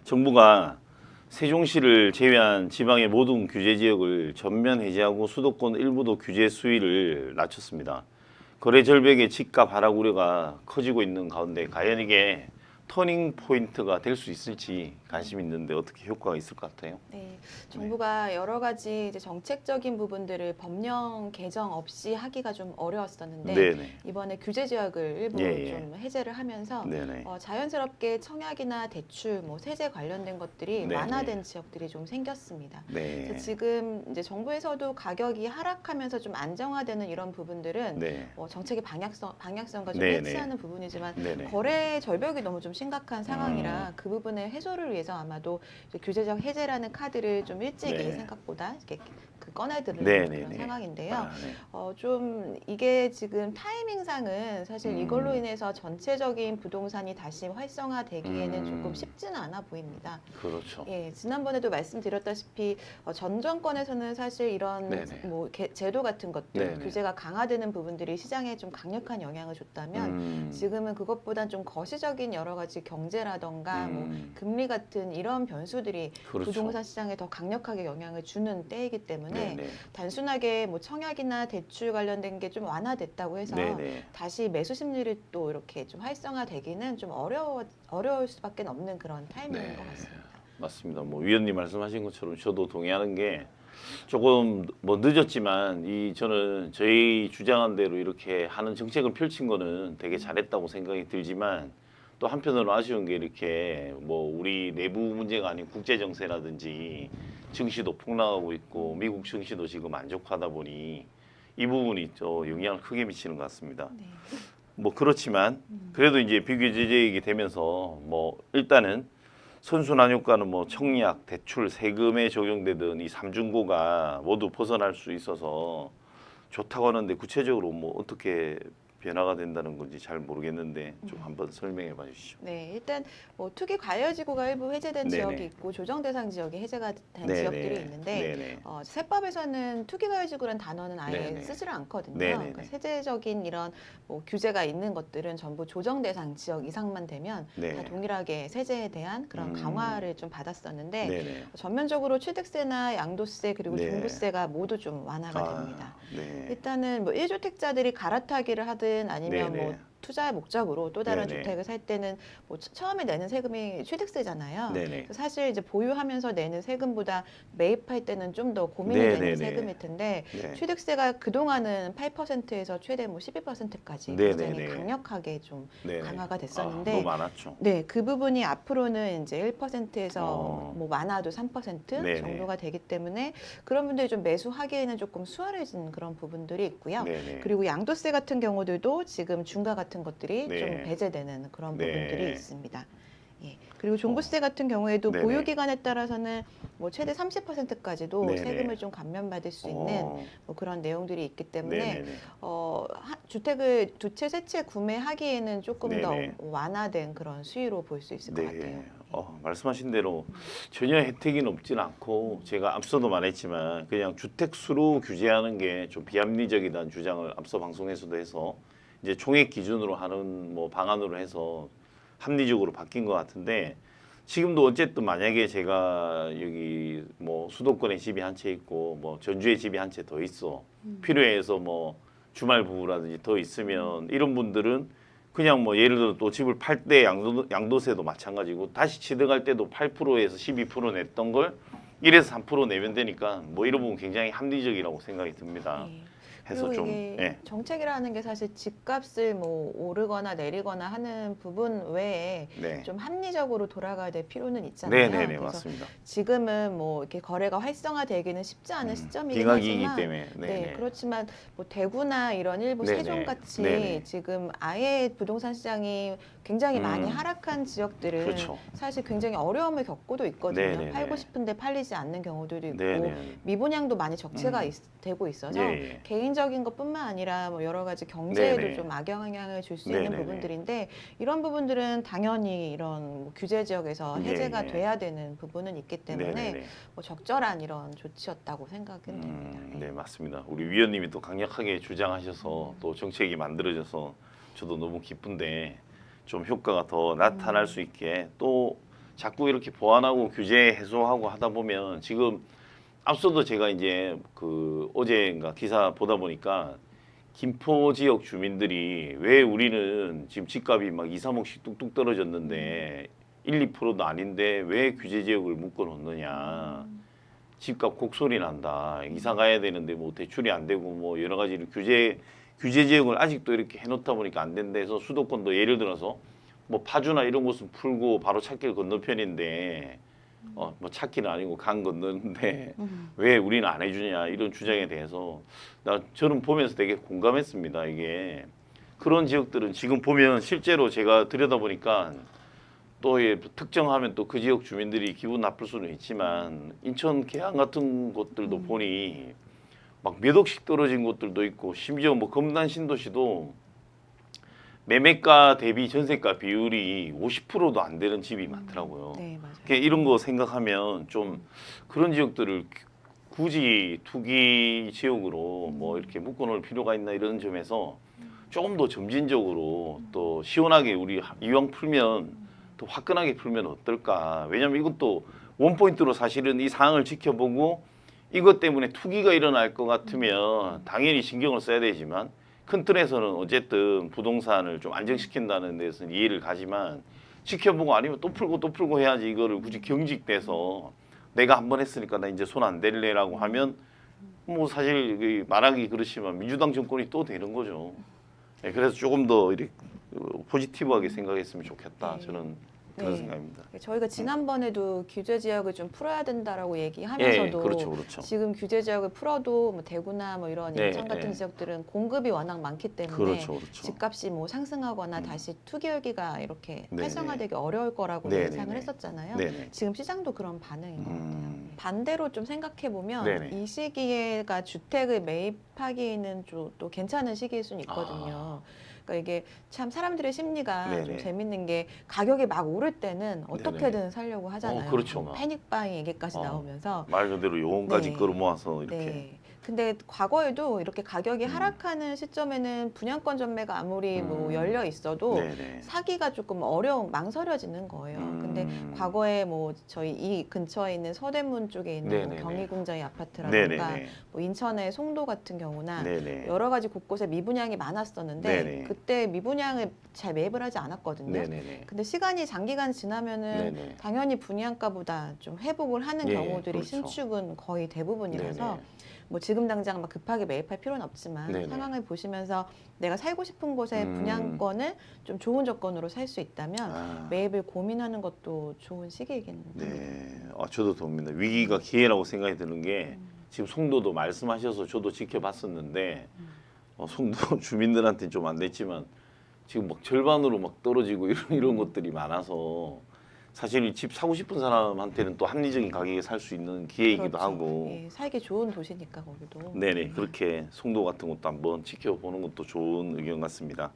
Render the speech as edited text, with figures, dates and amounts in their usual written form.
정부가 세종시를 제외한 지방의 모든 규제 지역을 전면 해제하고 수도권 일부도 규제 수위를 낮췄습니다. 거래 절벽의 집값 하락 우려가 커지고 있는 가운데 과연 이게 터닝 포인트가 될 수 있을지 관심 있는데 어떻게 효과가 있을 것 같아요? 네, 정부가 여러 가지 이제 정책적인 부분들을 법령 개정 없이 하기가 좀 어려웠었는데 네네. 이번에 규제 지역을 일부 예, 예. 좀 해제를 하면서 네네. 자연스럽게 청약이나 대출, 뭐 세제 관련된 것들이 네네. 완화된 지역들이 좀 생겼습니다. 네. 그래서 지금 이제 정부에서도 가격이 하락하면서 좀 안정화되는 이런 부분들은 네. 정책의 방향성과 좀 네네. 일치하는 부분이지만 네네. 거래 절벽이 너무 좀 심각한 상황이라 그 부분의 해소를 위해서 아마도 이제 규제적 해제라는 카드를 좀 일찍이 네. 생각보다 이렇게 꺼내드는 네네네. 그런 상황인데요. 아, 네. 좀 이게 지금 타이밍상은 사실 이걸로 음. 인해서 전체적인 부동산이 다시 활성화되기에는 조금 쉽지는 않아 보입니다. 그렇죠. 예, 지난번에도 말씀드렸다시피 전 정권에서는 사실 이런 네네. 뭐 제도 같은 것들, 네네. 규제가 강화되는 부분들이 시장에 좀 강력한 영향을 줬다면 지금은 그것보단 좀 거시적인 여러 가지 경제라던가 뭐 금리 같은 이런 변수들이 그렇죠. 부동산 시장에 더 강력하게 영향을 주는 때이기 때문에 네네. 단순하게 뭐 청약이나 대출 관련된 게 좀 완화됐다고 해서 네네. 다시 매수 심리를 또 이렇게 좀 활성화되기는 좀 어려울 수밖에 없는 그런 타이밍인 네. 것 같습니다. 맞습니다. 뭐 위원님 말씀하신 것처럼 저도 동의하는 게 조금 뭐 늦었지만 저는 저희 주장한 대로 이렇게 하는 정책을 펼친 거는 되게 잘했다고 생각이 들지만 또 한편으로 아쉬운 게 이렇게 뭐 우리 내부 문제가 아닌 국제 정세라든지 증시도 폭락하고 있고 미국 증시도 지금 안 좋고 하다 보니 이 부분이 좀 영향을 크게 미치는 것 같습니다. 네. 뭐 그렇지만 그래도 이제 비규제적이 되면서 뭐 일단은 선순환 효과는 뭐 청약, 대출, 세금에 적용되던 이 삼중고가 모두 벗어날 수 있어서 좋다고 하는데 구체적으로 뭐 어떻게 변화가 된다는 건지 잘 모르겠는데 좀 한번 설명해 봐 주시죠. 네, 일단 뭐 투기 과열지구가 일부 해제된 네네. 지역이 있고 조정 대상 지역이 해제가 된 네네. 지역들이 있는데 네네. 세법에서는 투기 과열지구라는 단어는 아예 네네. 쓰지를 않거든요. 네네네. 그러니까 세제적인 이런 뭐 규제가 있는 것들은 전부 조정 대상 지역 이상만 되면 네. 다 동일하게 세제에 대한 그런 강화를 좀 받았었는데 네네. 전면적으로 취득세나 양도세 그리고 네. 종부세가 모두 좀 완화가 됩니다. 네. 일단은 뭐 1주택자들이 갈아타기를 하든 아니면 네네. 뭐 투자의 목적으로 또 다른 네네. 주택을 살 때는 뭐 처음에 내는 세금이 취득세잖아요. 네네. 그래서 사실 이제 보유하면서 내는 세금보다 매입할 때는 좀 더 고민이 되는 네네네. 세금일 텐데 네. 취득세가 그동안은 8%에서 최대 뭐 12%까지 네네네. 굉장히 강력하게 좀 네네. 강화가 아, 됐었는데 너무 많았죠. 네, 그 부분이 앞으로는 이제 1%에서 어. 뭐 많아도 3% 네네. 정도가 되기 때문에 그런 분들이 좀 매수하기에는 조금 수월해진 그런 부분들이 있고요. 네네. 그리고 양도세 같은 경우들도 지금 중과 같은 것들이 네. 좀 배제되는 그런 네. 부분들이 있습니다. 예. 그리고 종부세 같은 경우에도 네네. 보유 기간에 따라서는 뭐 최대 30%까지도 네네. 세금을 좀 감면받을 수 있는 어. 뭐 그런 내용들이 있기 때문에 네네네. 주택을 두 채, 세 채 구매하기에는 조금 네네. 더 완화된 그런 수위로 볼 수 있을 것 같아요. 말씀하신 대로 전혀 혜택이 높진 않고 제가 앞서도 말했지만 그냥 주택 수로 규제하는 게 좀 비합리적이다는 주장을 앞서 방송에서도 해서 이제 총액 기준으로 하는 뭐 방안으로 해서 합리적으로 바뀐 것 같은데 지금도 어쨌든 만약에 제가 여기 뭐 수도권에 집이 한 채 있고 뭐 전주에 집이 한 채 더 있어 필요해서 뭐 주말 부부라든지 더 있으면 이런 분들은 그냥 뭐 예를 들어 또 집을 팔 때 양도세도 마찬가지고 다시 취득할 때도 8%에서 12% 냈던 걸 1에서 3% 내면 되니까 뭐 이런 부분 굉장히 합리적이라고 생각이 듭니다. 예. 해서 그리고 좀 이게 정책이라는 게 사실 집값을 뭐 오르거나 내리거나 하는 부분 외에 네. 좀 합리적으로 돌아가야 될 필요는 있잖아요. 네네네 그래서 맞습니다. 지금은 뭐 이렇게 거래가 활성화되기는 쉽지 않은 시점이긴 빙하기이기 하지만 때문에 네, 그렇지만 뭐 대구나 이런 일부 네네. 세종같이 네네. 지금 아예 부동산 시장이 굉장히 많이 음. 하락한 지역들은 그렇죠. 사실 굉장히 어려움을 겪고도 있거든요. 네네네. 팔고 싶은데 팔리지 않는 경우들도 있고 네네. 미분양도 많이 적체가 되고 있어서 예. 개인적인 것뿐만 아니라 뭐 여러 가지 경제에도 네네. 좀 악영향을 줄 수 있는 네네네. 부분들인데 이런 부분들은 당연히 이런 뭐 규제 지역에서 해제가 예. 돼야 되는 부분은 있기 때문에 네네네. 뭐 적절한 이런 조치였다고 생각은 됩니다. 네 맞습니다. 우리 위원님이 또 강력하게 주장하셔서 또 정책이 만들어져서 저도 너무 기쁜데 좀 효과가 더 나타날 수 있게 또 자꾸 이렇게 보완하고 규제 해소하고 하다 보면 지금 앞서도 제가 이제 그 어제인가 기사 보다 보니까 김포 지역 주민들이 왜 우리는 지금 집값이 막 2, 3억씩 뚝뚝 떨어졌는데 1, 2%도 아닌데 왜 규제 지역을 묶어 놓느냐. 집값 곡소리 난다. 이사 가야 되는데 뭐 대출이 안 되고 뭐 여러 가지 규제 지역을 아직도 이렇게 해놓다 보니까 안 된다 해서 수도권도 예를 들어서 뭐 파주나 이런 곳은 풀고 바로 찻길 건너편인데 뭐 찻길은 아니고 강 건너는데 왜 우리는 안 해주냐 이런 주장에 대해서 저는 보면서 되게 공감했습니다. 이게 그런 지역들은 지금 보면 실제로 제가 들여다보니까 또 특정하면 또 그 지역 주민들이 기분 나쁠 수는 있지만 인천 계양 같은 곳들도 보니 막 몇 억씩 떨어진 곳들도 있고 심지어 뭐 검단 신도시도 매매가 대비 전세가 비율이 50%도 안 되는 집이 많더라고요. 네, 맞아요. 그러니까 이런 거 생각하면 좀 그런 지역들을 굳이 투기 지역으로 뭐 이렇게 묶어놓을 필요가 있나 이런 점에서 조금 더 점진적으로 또 시원하게 우리 이왕 풀면 또 화끈하게 풀면 어떨까. 왜냐하면 이것도 원포인트로 사실은 이 상황을 지켜보고 이것 때문에 투기가 일어날 것 같으면 당연히 신경을 써야 되지만 큰 틀에서는 어쨌든 부동산을 좀 안정시킨다는 데서는 이해를 가지만 지켜보고 아니면 또 풀고 해야지 이거를 굳이 경직돼서 내가 한 번 했으니까 나 이제 손 안 댈래라고 하면 뭐 사실 말하기 그렇지만 민주당 정권이 또 되는 거죠. 네, 그래서 조금 더 이렇게 포지티브하게 생각했으면 좋겠다. 저는 그런 네. 생각입니다. 저희가 지난번에도 규제 지역을 좀 풀어야 된다라고 얘기하면서도 그렇죠. 지금 규제 지역을 풀어도 뭐 대구나 뭐 이런 네, 인천 같은 네. 지역들은 공급이 워낙 많기 때문에 그렇죠. 집값이 뭐 상승하거나 다시 투기 열기가 이렇게 네네. 활성화되기 어려울 거라고 네네네. 예상을 했었잖아요. 네네. 지금 시장도 그런 반응인 것 같아요. 반대로 좀 생각해 보면 네네. 이 시기에가 주택을 매입하기에는 또 괜찮은 시기일 수는 있거든요. 그러니까 이게 참 사람들의 심리가 네네. 좀 재밌는 게 가격이 막 오를 때는 어떻게든 살려고 하잖아요. 그렇죠. 뭐 패닉 바잉 얘기까지 나오면서 말 그대로 요원까지 네. 끌어모아서 이렇게. 네. 근데 과거에도 이렇게 가격이 하락하는 시점에는 분양권 전매가 아무리 뭐 열려 있어도 네네. 사기가 조금 망설여지는 거예요. 근데 과거에 뭐 저희 이 근처에 있는 서대문 쪽에 있는 뭐 네네네. 경희궁자의 아파트라든가 네네네. 뭐 인천의 송도 같은 경우나 네네. 여러 가지 곳곳에 미분양이 많았었는데 네네. 그때 미분양을 잘 매입을 하지 않았거든요. 네네네. 근데 시간이 장기간 지나면은 네네. 당연히 분양가보다 좀 회복을 하는 예, 경우들이 그렇죠. 신축은 거의 대부분이라서 네네. 뭐 지금 당장 막 급하게 매입할 필요는 없지만 네네. 상황을 보시면서 내가 살고 싶은 곳에 분양권을 좀 좋은 조건으로 살 수 있다면 매입을 고민하는 것도 좋은 시기이긴 합니다. 네. 저도 동의합니다. 위기가 기회라고 생각이 드는 게 지금 송도도 말씀하셔서 저도 지켜봤었는데 송도 주민들한테 좀 안 됐지만 지금 막 절반으로 막 떨어지고 이런 것들이 많아서 사실 이 집 사고 싶은 사람한테는 또 합리적인 가격에 살 수 있는 기회이기도 그렇죠. 하고. 예, 살기 좋은 도시니까 거기도. 네네. 그렇게 송도 같은 것도 한번 지켜보는 것도 좋은 의견 같습니다.